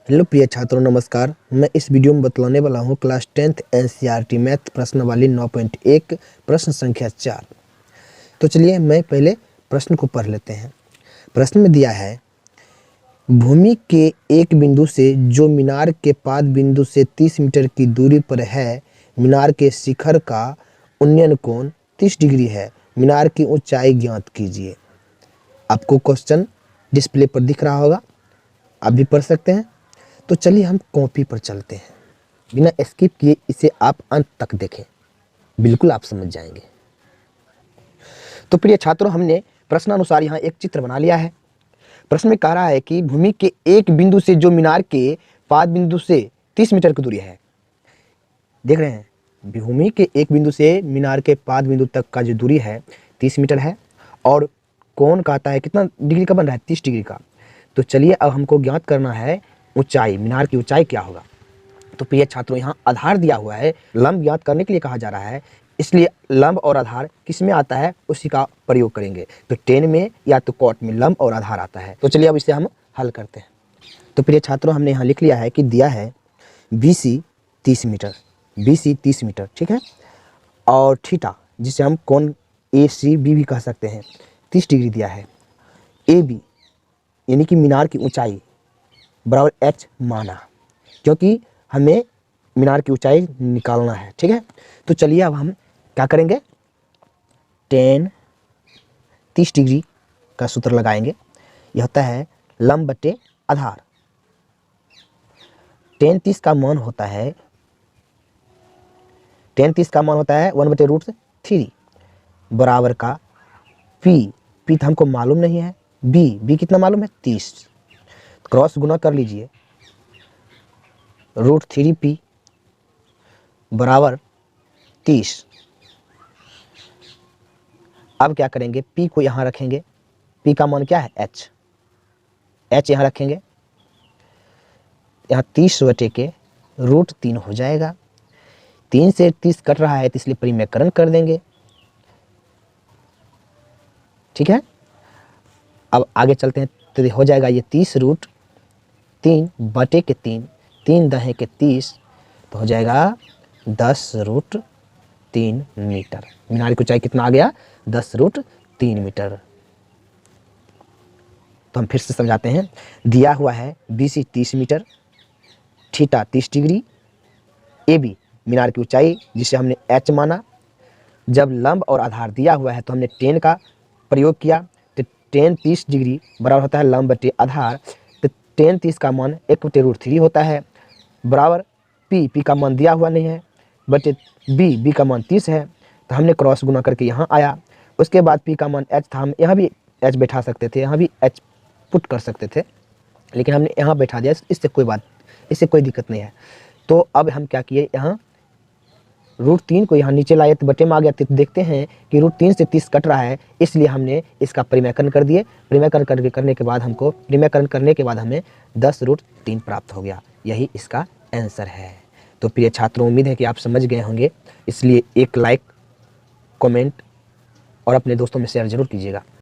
Hello प्रिय छात्रों, नमस्कार। मैं इस वीडियो में बतलाने वाला हूँ क्लास 10th एनसीईआरटी मैथ प्रश्नावली 9.1 प्रश्न संख्या 4। तो चलिए मैं पहले प्रश्न को पढ़ लेते हैं। प्रश्न में दिया है, भूमि के एक बिंदु से जो मीनार के पाद बिंदु से 30 मीटर की दूरी पर है, मीनार के शिखर का उन्नयन कोण 30 डिग्री है। मीनार की ऊंचाई ज्ञात कीजिए। आपको क्वेश्चन डिस्प्ले पर दिख रहा होगा, आप भी पढ़ सकते हैं। तो चलिए हम कॉपी पर चलते हैं। बिना स्किप किए इसे आप अंत तक देखें, बिल्कुल आप समझ जाएंगे। तो प्रिय छात्रों, हमने प्रश्नानुसार यहाँ एक चित्र बना लिया है। प्रश्न में कह रहा है कि भूमि के एक बिंदु से जो मीनार के पाद बिंदु से 30 मीटर की दूरी है। देख रहे हैं, भूमि के एक बिंदु से मीनार के पाद बिंदु तक का जो दूरी है 30 मीटर है, और कोण कहता है कितना डिग्री का बन रहा है, 30 डिग्री का। तो चलिए अब हमको ज्ञात करना है ऊंचाई, मीनार की ऊंचाई क्या होगा। तो प्रिय छात्रों, यहाँ आधार दिया हुआ है, लंब ज्ञात करने के लिए कहा जा रहा है, इसलिए लंब और आधार किस में आता है उसी का प्रयोग करेंगे। तो 10 में या तो कॉट में लंब और आधार आता है। तो चलिए अब इसे हम हल करते हैं। तो प्रिय छात्रों, हमने यहाँ लिख लिया है कि दिया है BC 30 मीटर, BC 30 मीटर, ठीक है। और थीटा, जिसे हम कोण ACB भी कह सकते हैं, 30 डिग्री दिया है। AB यानी कि मीनार की ऊंचाई बराबर H माना, क्योंकि हमें मीनार की ऊंचाई निकालना है, ठीक है। तो चलिए अब हम क्या करेंगे, 30 डिग्री का सूत्र लगाएंगे। यह होता है लंब बटे आधार। 30 का मान होता है 1/√3 बराबर का P तो हमको मालूम नहीं है, B कितना मालूम है, 30। क्रॉस गुना कर लीजिए, √3P बराबर 30। अब क्या करेंगे, P को यहाँ रखेंगे। P का मान क्या है, H यहाँ रखेंगे। यहाँ 30/√3 हो जाएगा। 3 से 30 कट रहा है तो इसलिए परिमेयकरण कर देंगे, ठीक है। अब आगे चलते हैं तो हो जाएगा ये 30√3/3, 3 दहे के 30, तो हो जाएगा 10√3 मीटर। मीनार की ऊंचाई कितना आ गया, 10√3 मीटर। तो हम फिर से समझाते हैं। दिया हुआ है BC 30 metre, theta 30 degree, AB मीनार की ऊंचाई जिसे हमने H माना। जब लंब और आधार दिया हुआ है तो हमने 10 का प्रयोग किया, तो 10 30 डिग्री बराबर होता है लंब बटे आधार। तो 10 30 का मान 1/√3 होता है, बराबर P का मान दिया हुआ नहीं है, बटे B का मान 30 है। तो हमने क्रॉस गुना करके यहाँ आया। उसके बाद P का मान H था, हम यहाँ भी H बैठा सकते थे, यहाँ भी H पुट कर सकते थे, लेकिन हमने यहाँ बैठा दिया। इससे कोई दिक्कत नहीं है। तो अब हम क्या किए, यहाँ √3 को यहाँ नीचे लाए तो बटे में आ गया। तो देखते हैं कि √3 से 30 कट रहा है, इसलिए हमने इसका परिमेयकरण कर दिए। परिमेयकरण करने के बाद हमें 10√3 प्राप्त हो गया। यही इसका आंसर है। तो प्रिय छात्रों, उम्मीद है कि आप समझ गए होंगे, इसलिए एक लाइक, कमेंट और अपने दोस्तों में शेयर जरूर कीजिएगा।